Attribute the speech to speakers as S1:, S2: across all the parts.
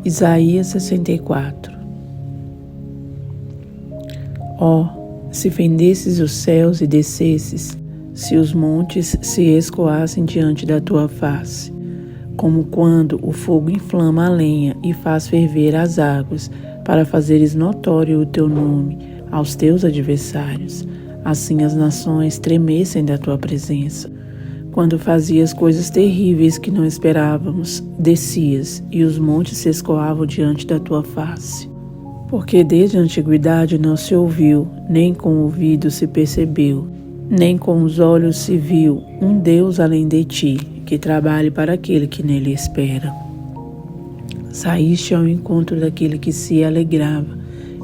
S1: Isaías 64. Ó, se fendesses os céus e descesses, se os montes se escoassem diante da tua face, como quando o fogo inflama a lenha e faz ferver as águas, para fazeres notório o teu nome aos teus adversários, assim as nações tremessem da tua presença. Quando fazias coisas terríveis que não esperávamos, descias, e os montes se escoavam diante da tua face. Porque desde a antiguidade não se ouviu, nem com o ouvido se percebeu, nem com os olhos se viu um Deus além de ti, que trabalhe para aquele que nele espera. Saíste ao encontro daquele que se alegrava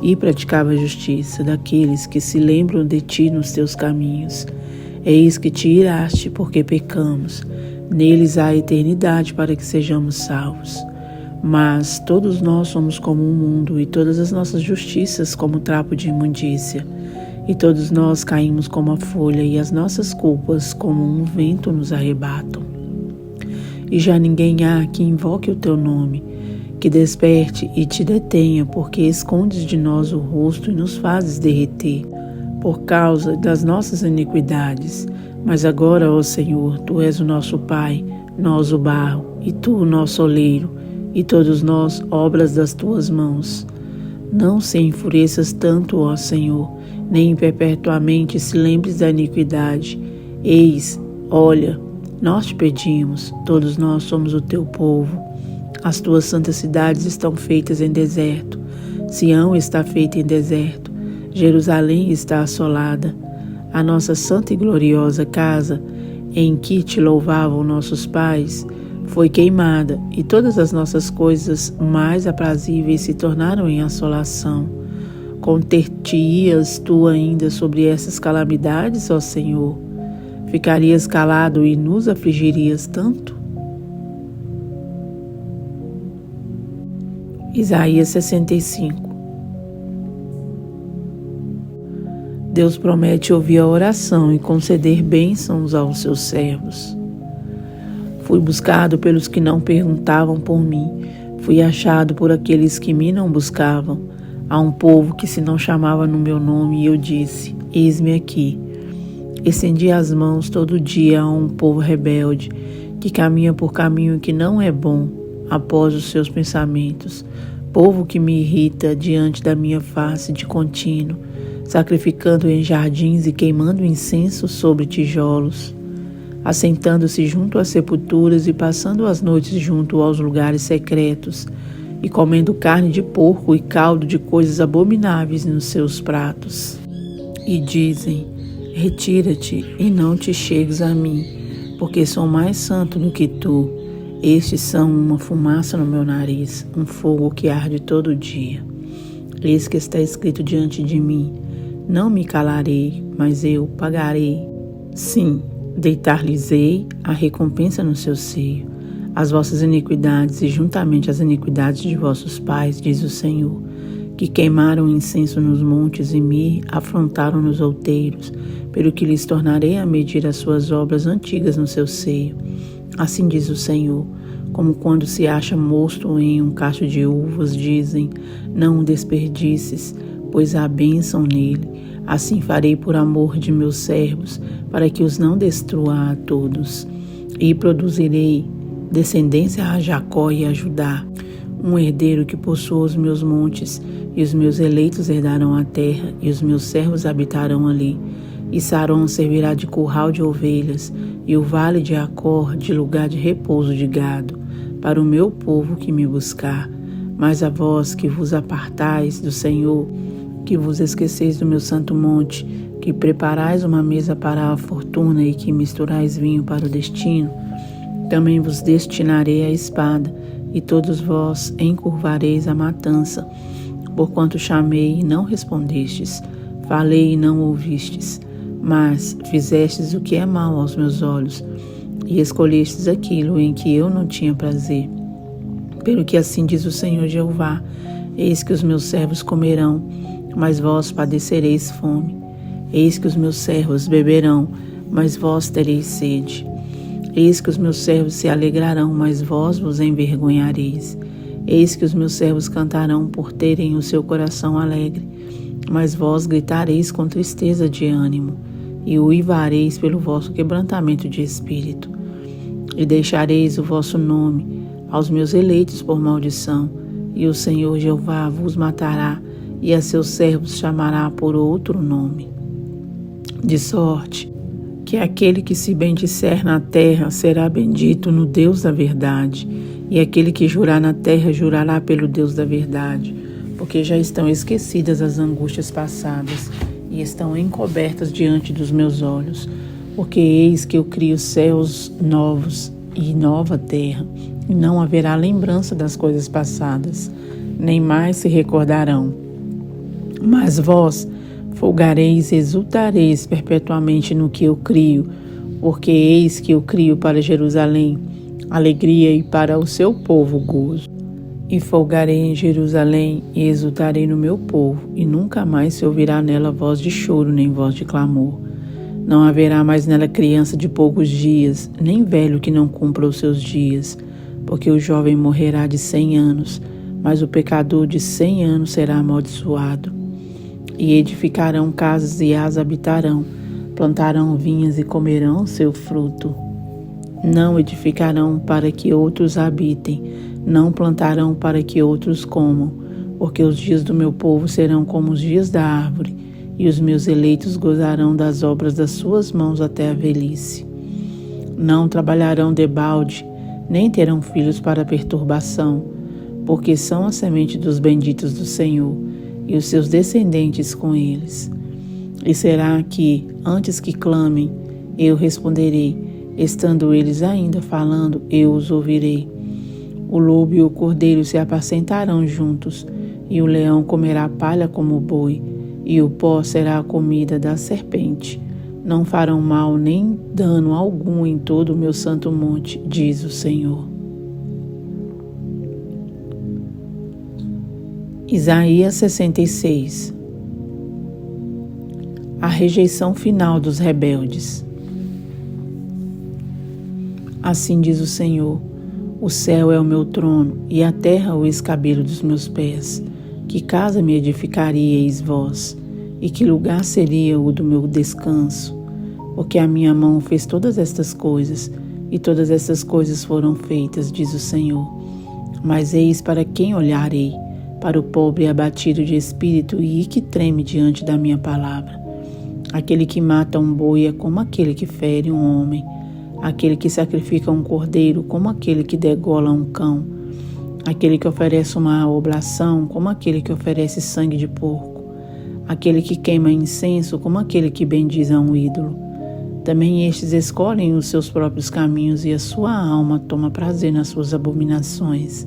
S1: e praticava a justiça, daqueles que se lembram de ti nos teus caminhos. Eis que te iraste porque pecamos, neles há eternidade para que sejamos salvos. Mas todos nós somos como um mundo, e todas as nossas justiças como trapo de imundícia. E todos nós caímos como a folha, e as nossas culpas como um vento nos arrebatam. E já ninguém há que invoque o teu nome, que desperte e te detenha, porque escondes de nós o rosto e nos fazes derreter, por causa das nossas iniquidades. Mas agora, ó Senhor, Tu és o nosso Pai, nós o barro, e Tu o nosso oleiro, e todos nós obras das Tuas mãos. Não se enfureças tanto, ó Senhor, nem perpetuamente se lembres da iniquidade. Eis, olha, nós te pedimos, todos nós somos o Teu povo. As Tuas santas cidades estão feitas em deserto, Sião está feita em deserto, Jerusalém está assolada. A nossa santa e gloriosa casa, em que te louvavam nossos pais, foi queimada, e todas as nossas coisas mais aprazíveis se tornaram em assolação. Conter-te-ias tu ainda sobre essas calamidades, ó Senhor? Ficarias calado e nos afligirias tanto? Isaías 65. Deus promete ouvir a oração e conceder bênçãos aos seus servos. Fui buscado pelos que não perguntavam por mim, fui achado por aqueles que me não buscavam. Há um povo que se não chamava no meu nome, e eu disse, eis-me aqui. Estendi as mãos todo dia a um povo rebelde, que caminha por caminho que não é bom, após os seus pensamentos, povo que me irrita diante da minha face de contínuo, sacrificando em jardins e queimando incenso sobre tijolos, assentando-se junto às sepulturas e passando as noites junto aos lugares secretos, e comendo carne de porco e caldo de coisas abomináveis nos seus pratos. E dizem, retira-te e não te chegues a mim, porque sou mais santo do que tu. Estes são uma fumaça no meu nariz, um fogo que arde todo dia. Eis que está escrito diante de mim, não me calarei, mas eu pagarei. Sim, deitar-lhes-ei a recompensa no seu seio. As vossas iniquidades e juntamente as iniquidades de vossos pais, diz o Senhor, que queimaram incenso nos montes e me afrontaram nos outeiros, pelo que lhes tornarei a medir as suas obras antigas no seu seio. Assim diz o Senhor, como quando se acha mosto em um cacho de uvas, dizem, não o desperdices, pois há bênção nele. Assim farei por amor de meus servos, para que os não destrua a todos. E produzirei descendência a Jacó e a Judá, um herdeiro que possua os meus montes, e os meus eleitos herdarão a terra, e os meus servos habitarão ali. E Sarón servirá de curral de ovelhas, e o vale de Acor de lugar de repouso de gado, para o meu povo que me buscar. Mas a vós que vos apartais do Senhor, que vos esqueceis do meu santo monte, que preparais uma mesa para a fortuna e que misturais vinho para o destino, também vos destinarei a espada, e todos vós encurvareis a matança, porquanto chamei e não respondestes, falei e não ouvistes, mas fizestes o que é mal aos meus olhos, e escolhestes aquilo em que eu não tinha prazer. Pelo que assim diz o Senhor Jeová, eis que os meus servos comerão, mas vós padecereis fome. Eis que os meus servos beberão, mas vós tereis sede. Eis que os meus servos se alegrarão, mas vós vos envergonhareis. Eis que os meus servos cantarão por terem o seu coração alegre, mas vós gritareis com tristeza de ânimo, e uivareis pelo vosso quebrantamento de espírito. E deixareis o vosso nome aos meus eleitos por maldição, e o Senhor Jeová vos matará, e a seus servos chamará por outro nome. De sorte que aquele que se bendisser na terra será bendito no Deus da verdade, e aquele que jurar na terra jurará pelo Deus da verdade, porque já estão esquecidas as angústias passadas e estão encobertas diante dos meus olhos, porque eis que eu crio céus novos e nova terra, e não haverá lembrança das coisas passadas, nem mais se recordarão. Mas vós folgareis e exultareis perpetuamente no que eu crio, porque eis que eu crio para Jerusalém alegria e para o seu povo gozo. E folgarei em Jerusalém e exultarei no meu povo, e nunca mais se ouvirá nela voz de choro nem voz de clamor. Não haverá mais nela criança de poucos dias, nem velho que não cumpra os seus dias, porque o jovem morrerá de 100 anos, mas o pecador de 100 anos será amaldiçoado. E edificarão casas e as habitarão, plantarão vinhas e comerão seu fruto. Não edificarão para que outros habitem, não plantarão para que outros comam, porque os dias do meu povo serão como os dias da árvore, e os meus eleitos gozarão das obras das suas mãos até a velhice. Não trabalharão debalde, nem terão filhos para perturbação, porque são a semente dos benditos do Senhor, e os seus descendentes com eles. E será que, antes que clamem, eu responderei, estando eles ainda falando, eu os ouvirei. O lobo e o cordeiro se apacentarão juntos, e o leão comerá palha como o boi, e o pó será a comida da serpente. Não farão mal nem dano algum em todo o meu santo monte, diz o Senhor. Isaías 66. A rejeição final dos rebeldes. Assim diz o Senhor: o céu é o meu trono e a terra o escabelo dos meus pés. Que casa me edificaríeis vós? E que lugar seria o do meu descanso? Porque a minha mão fez todas estas coisas, e todas estas coisas foram feitas, diz o Senhor. Mas eis para quem olharei: para o pobre abatido de espírito e que treme diante da minha palavra. Aquele que mata um boi é como aquele que fere um homem, aquele que sacrifica um cordeiro como aquele que degola um cão, aquele que oferece uma oblação como aquele que oferece sangue de porco, aquele que queima incenso como aquele que bendiz a um ídolo. Também estes escolhem os seus próprios caminhos e a sua alma toma prazer nas suas abominações.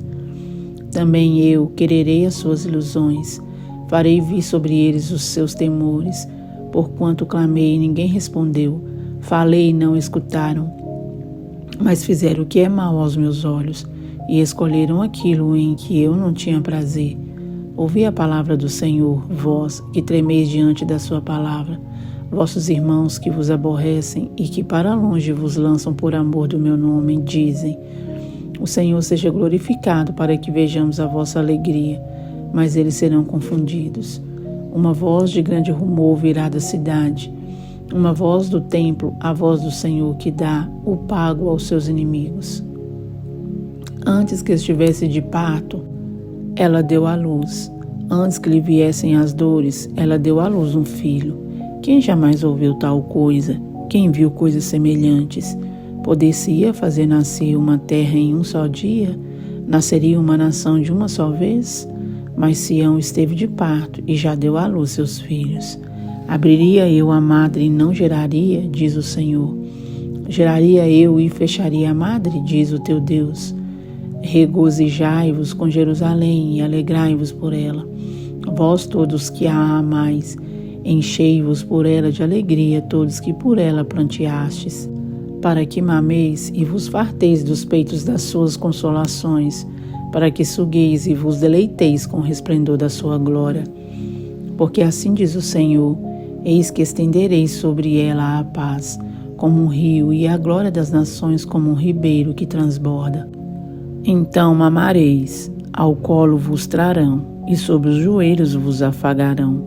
S1: Também eu quererei as suas ilusões, farei vir sobre eles os seus temores, porquanto clamei e ninguém respondeu, falei e não escutaram, mas fizeram o que é mal aos meus olhos e escolheram aquilo em que eu não tinha prazer. Ouvi a palavra do Senhor, vós que tremeis diante da sua palavra, vossos irmãos que vos aborrecem e que para longe vos lançam por amor do meu nome, dizem: o Senhor seja glorificado, para que vejamos a vossa alegria, mas eles serão confundidos. Uma voz de grande rumor virá da cidade, uma voz do templo, a voz do Senhor que dá o pago aos seus inimigos. Antes que estivesse de parto, ela deu à luz. Antes que lhe viessem as dores, ela deu à luz um filho. Quem jamais ouviu tal coisa? Quem viu coisas semelhantes? Poder-se-ia fazer nascer uma terra em um só dia? Nasceria uma nação de uma só vez? Mas Sião esteve de parto e já deu à luz seus filhos. Abriria eu a madre e não geraria, diz o Senhor. Geraria eu e fecharia a madre, diz o teu Deus. Regozijai-vos com Jerusalém e alegrai-vos por ela. Vós todos que a amais, enchei-vos por ela de alegria, todos que por ela pranteastes, para que mameis e vos farteis dos peitos das suas consolações, para que sugueis e vos deleiteis com o resplendor da sua glória. Porque assim diz o Senhor: eis que estenderei sobre ela a paz, como um rio, e a glória das nações como um ribeiro que transborda. Então mamareis, ao colo vos trarão, e sobre os joelhos vos afagarão.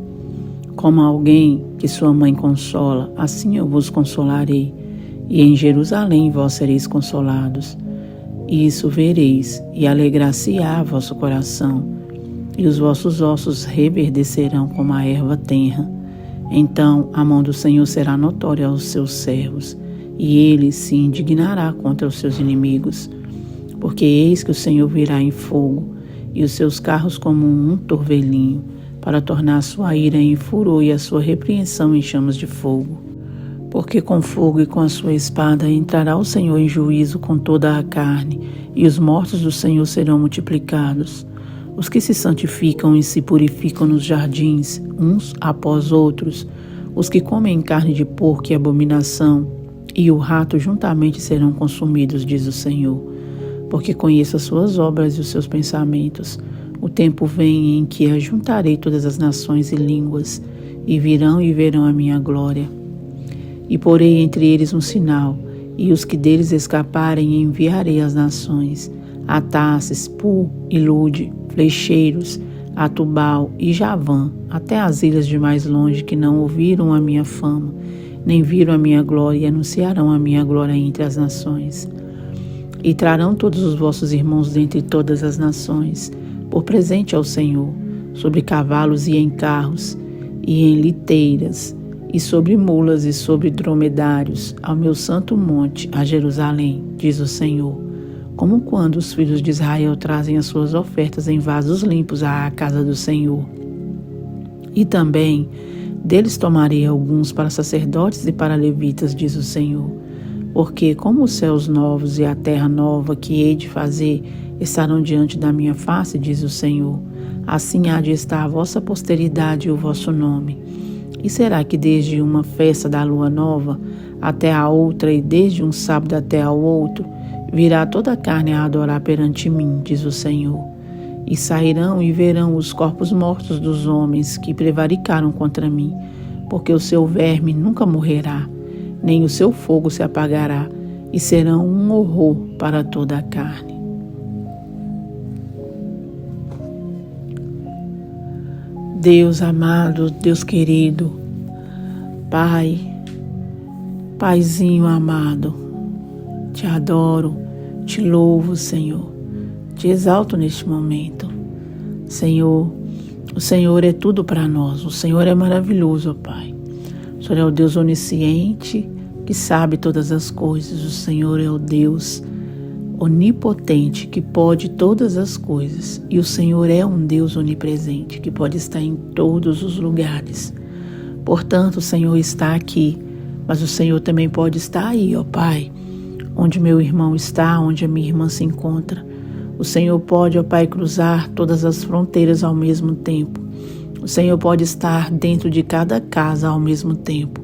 S1: Como alguém que sua mãe consola, assim eu vos consolarei, e em Jerusalém vós sereis consolados. Isso vereis, e alegrar-se-á vosso coração, e os vossos ossos reverdecerão como a erva tenra. Então a mão do Senhor será notória aos seus servos, e ele se indignará contra os seus inimigos. Porque eis que o Senhor virá em fogo, e os seus carros como um torvelinho, para tornar a sua ira em furor e a sua repreensão em chamas de fogo. Porque com fogo e com a sua espada entrará o Senhor em juízo com toda a carne, e os mortos do Senhor serão multiplicados. Os que se santificam e se purificam nos jardins, uns após outros, os que comem carne de porco e abominação, e o rato juntamente serão consumidos, diz o Senhor. Porque conheço as suas obras e os seus pensamentos. O tempo vem em que ajuntarei todas as nações e línguas, e virão e verão a minha glória. E porei entre eles um sinal, e os que deles escaparem enviarei às nações, a Tarsis, Pu e Lude, flecheiros, a Tubal e Javã, até as ilhas de mais longe que não ouviram a minha fama, nem viram a minha glória e anunciarão a minha glória entre as nações. E trarão todos os vossos irmãos dentre todas as nações, por presente ao Senhor, sobre cavalos e em carros, e em liteiras, e sobre mulas e sobre dromedários, ao meu santo monte, a Jerusalém, diz o Senhor. Como quando os filhos de Israel trazem as suas ofertas em vasos limpos à casa do Senhor. E também deles tomarei alguns para sacerdotes e para levitas, diz o Senhor. Porque como os céus novos e a terra nova que hei de fazer estarão diante da minha face, diz o Senhor, assim há de estar a vossa posteridade e o vosso nome. E será que desde uma festa da lua nova até a outra, e desde um sábado até ao outro, virá toda a carne a adorar perante mim, diz o Senhor. E sairão e verão os corpos mortos dos homens que prevaricaram contra mim, porque o seu verme nunca morrerá, nem o seu fogo se apagará, e serão um horror para toda a carne. Deus amado, Deus querido, Pai, Paizinho amado, te adoro, te louvo, Senhor, te exalto neste momento. Senhor, o Senhor é tudo para nós, o Senhor é maravilhoso, ó Pai. O Senhor é o Deus onisciente, que sabe todas as coisas. O Senhor é o Deus onipotente, que pode todas as coisas. E o Senhor é um Deus onipresente, que pode estar em todos os lugares. Portanto, o Senhor está aqui, mas o Senhor também pode estar aí, ó Pai, onde meu irmão está, onde a minha irmã se encontra. O Senhor pode, ó Pai, cruzar todas as fronteiras ao mesmo tempo. O Senhor pode estar dentro de cada casa ao mesmo tempo.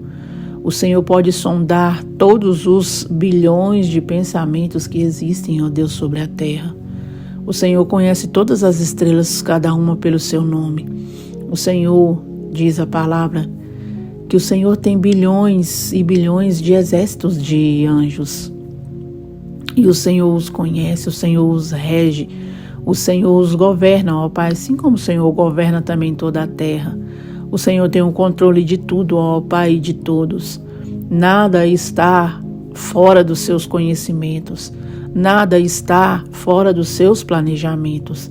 S1: O Senhor pode sondar todos os bilhões de pensamentos que existem, ó Deus, sobre a terra. O Senhor conhece todas as estrelas, cada uma pelo seu nome. O Senhor, diz a palavra, que o Senhor tem bilhões e bilhões de exércitos de anjos. E o Senhor os conhece, o Senhor os rege, o Senhor os governa, ó Pai, assim como o Senhor governa também toda a terra. O Senhor tem o controle de tudo, ó Pai, e de todos. Nada está fora dos seus conhecimentos. Nada está fora dos seus planejamentos.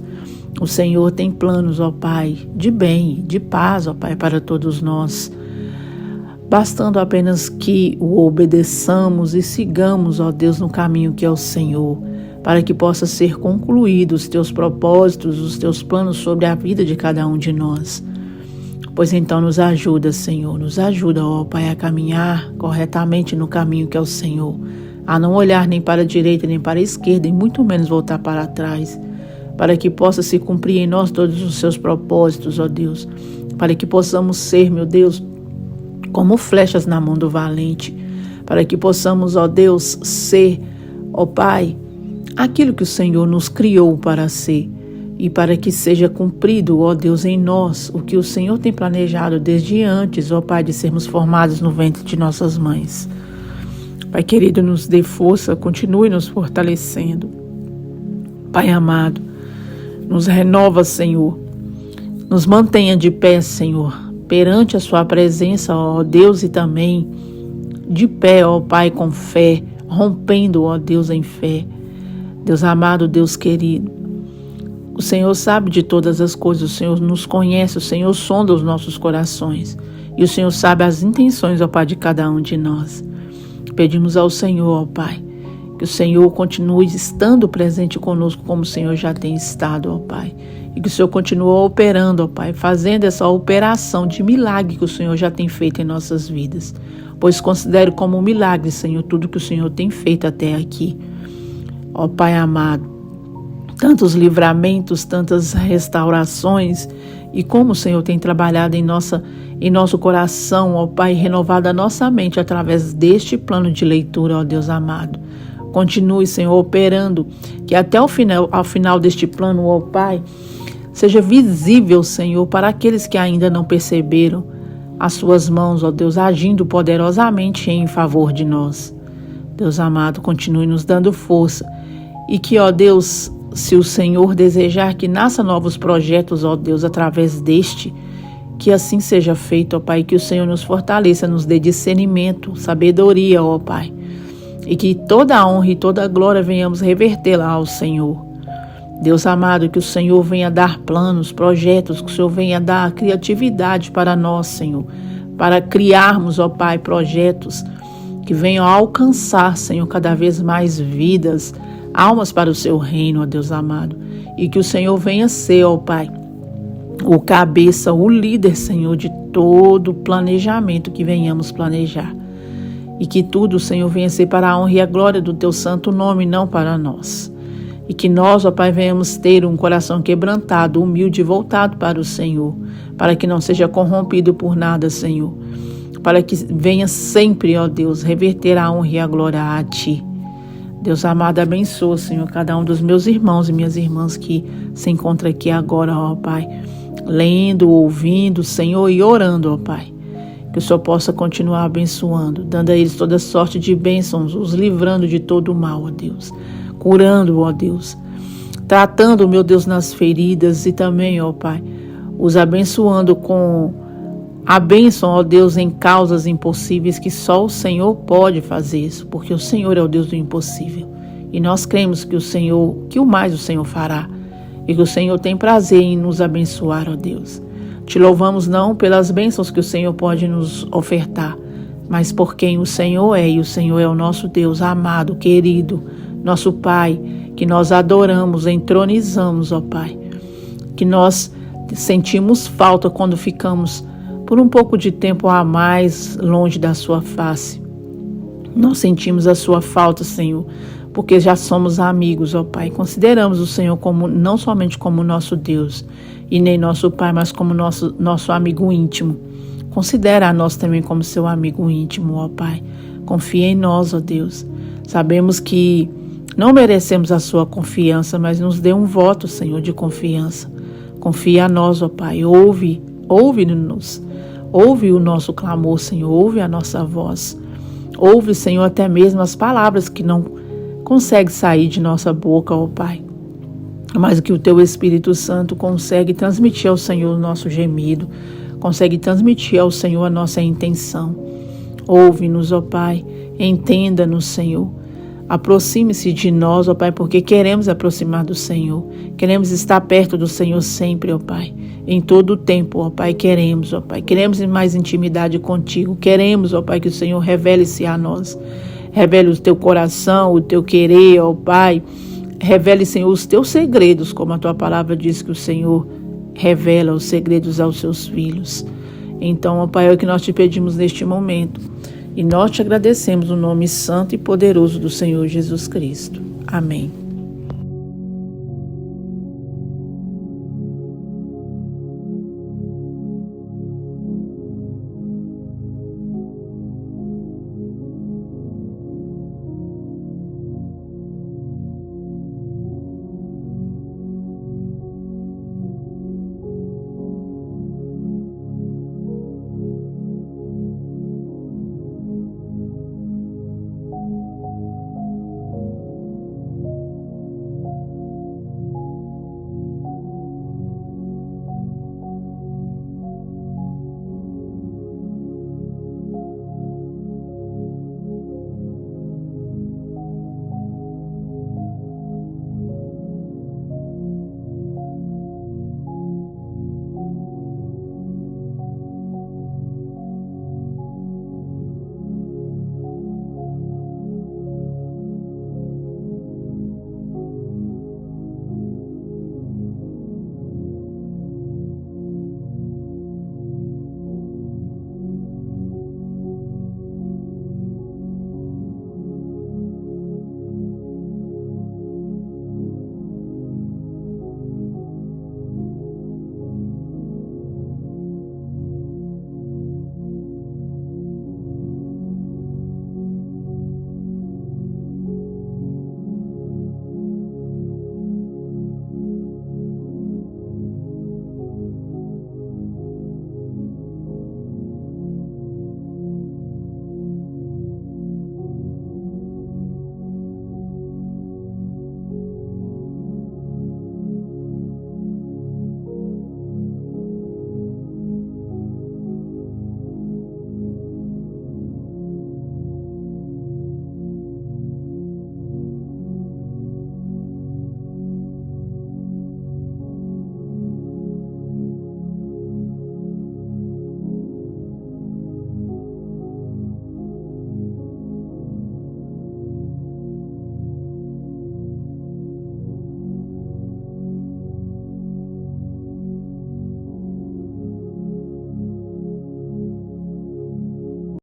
S1: O Senhor tem planos, ó Pai, de bem, de paz, ó Pai, para todos nós. Bastando apenas que o obedeçamos e sigamos, ó Deus, no caminho que é o Senhor, para que possa ser concluídos os teus propósitos, os teus planos sobre a vida de cada um de nós. Pois então nos ajuda, Senhor, nos ajuda, ó Pai, a caminhar corretamente no caminho que é o Senhor, a não olhar nem para a direita nem para a esquerda e muito menos voltar para trás, para que possa se cumprir em nós todos os seus propósitos, ó Deus, para que possamos ser, meu Deus, como flechas na mão do valente, para que possamos, ó Deus, ser, ó Pai, aquilo que o Senhor nos criou para ser, e para que seja cumprido, ó Deus, em nós, o que o Senhor tem planejado desde antes, ó Pai, de sermos formados no ventre de nossas mães. Pai querido, nos dê força, continue nos fortalecendo. Pai amado, Nos renova, Senhor. Nos mantenha de pé, Senhor, perante a sua presença, ó Deus, e também de pé, ó Pai, com fé, rompendo, ó Deus, em fé. Deus amado, Deus querido, o Senhor sabe de todas as coisas, o Senhor nos conhece, o Senhor sonda os nossos corações e o Senhor sabe as intenções, ó Pai, de cada um de nós. Pedimos ao Senhor, ó Pai, que o Senhor continue estando presente conosco como o Senhor já tem estado, ó Pai. E que o Senhor continue operando, ó Pai, fazendo essa operação de milagre que o Senhor já tem feito em nossas vidas. Pois considero como um milagre, Senhor, tudo que o Senhor tem feito até aqui. Ó Pai amado, tantos livramentos, tantas restaurações, e como o Senhor tem trabalhado em nosso coração, ó Pai, renovado a nossa mente através deste plano de leitura, ó Deus amado. Continue, Senhor, operando, que até ao final deste plano, ó Pai, seja visível, Senhor, para aqueles que ainda não perceberam as suas mãos, ó Deus, agindo poderosamente em favor de nós. Deus amado, continue nos dando força e que, ó Deus, se o Senhor desejar que nasça novos projetos, ó Deus, através deste, que assim seja feito, ó Pai, que o Senhor nos fortaleça, nos dê discernimento, sabedoria, ó Pai, e que toda a honra e toda a glória venhamos revertê-la ao Senhor. Deus amado, que o Senhor venha dar planos, projetos, que o Senhor venha dar criatividade para nós, Senhor, para criarmos, ó Pai, projetos que venham a alcançar, Senhor, cada vez mais vidas, almas para o seu reino, ó Deus amado. E que o Senhor venha ser, ó Pai, o cabeça, o líder, Senhor, de todo o planejamento que venhamos planejar. E que tudo, Senhor, venha ser para a honra e a glória do teu santo nome, não para nós. E que nós, ó Pai, venhamos ter um coração quebrantado, humilde e voltado para o Senhor, para que não seja corrompido por nada, Senhor. Para que venha sempre, ó Deus, reverter a honra e a glória a Ti. Deus amado, abençoa, Senhor, cada um dos meus irmãos e minhas irmãs que se encontram aqui agora, ó Pai, lendo, ouvindo, Senhor, e orando, ó Pai. Que o Senhor possa continuar abençoando, dando a eles toda sorte de bênçãos, os livrando de todo o mal, ó Deus. Curando, ó Deus. Tratando, meu Deus, nas feridas e também, ó Pai, os abençoando com a bênção, ó Deus, em causas impossíveis, que só o Senhor pode fazer isso, porque o Senhor é o Deus do impossível. E nós cremos que o mais o Senhor fará, e que o Senhor tem prazer em nos abençoar, ó Deus. Te louvamos não pelas bênçãos que o Senhor pode nos ofertar, mas por quem o Senhor é, e o Senhor é o nosso Deus amado, querido, nosso Pai, que nós adoramos, entronizamos, ó Pai, que nós sentimos falta quando ficamos por um pouco de tempo a mais longe da sua face. Nós sentimos a sua falta, Senhor, porque já somos amigos, ó Pai. Consideramos o Senhor como não somente como nosso Deus e nem nosso Pai, mas como nosso amigo íntimo. Considera a nós também como seu amigo íntimo, ó Pai. Confia em nós, ó Deus. Sabemos que não merecemos a sua confiança, mas nos dê um voto, Senhor, de confiança. Confia a nós, ó Pai. Ouve-nos. Ouve o nosso clamor, Senhor, ouve a nossa voz. Ouve, Senhor, até mesmo as palavras que não conseguem sair de nossa boca, ó Pai. Mas que o Teu Espírito Santo consegue transmitir ao Senhor o nosso gemido, consegue transmitir ao Senhor a nossa intenção. Ouve-nos, ó Pai, entenda-nos, Senhor. Aproxime-se de nós, ó Pai, porque queremos aproximar do Senhor. Queremos estar perto do Senhor sempre, ó Pai. Em todo o tempo, ó Pai, queremos, ó Pai. Queremos mais intimidade contigo. Queremos, ó Pai, que o Senhor revele-se a nós. Revele o teu coração, o teu querer, ó Pai. Revele, Senhor, os teus segredos, como a tua palavra diz que o Senhor revela os segredos aos seus filhos. Então, ó Pai, é o que nós te pedimos neste momento. E nós te agradecemos no nome santo e poderoso do Senhor Jesus Cristo. Amém.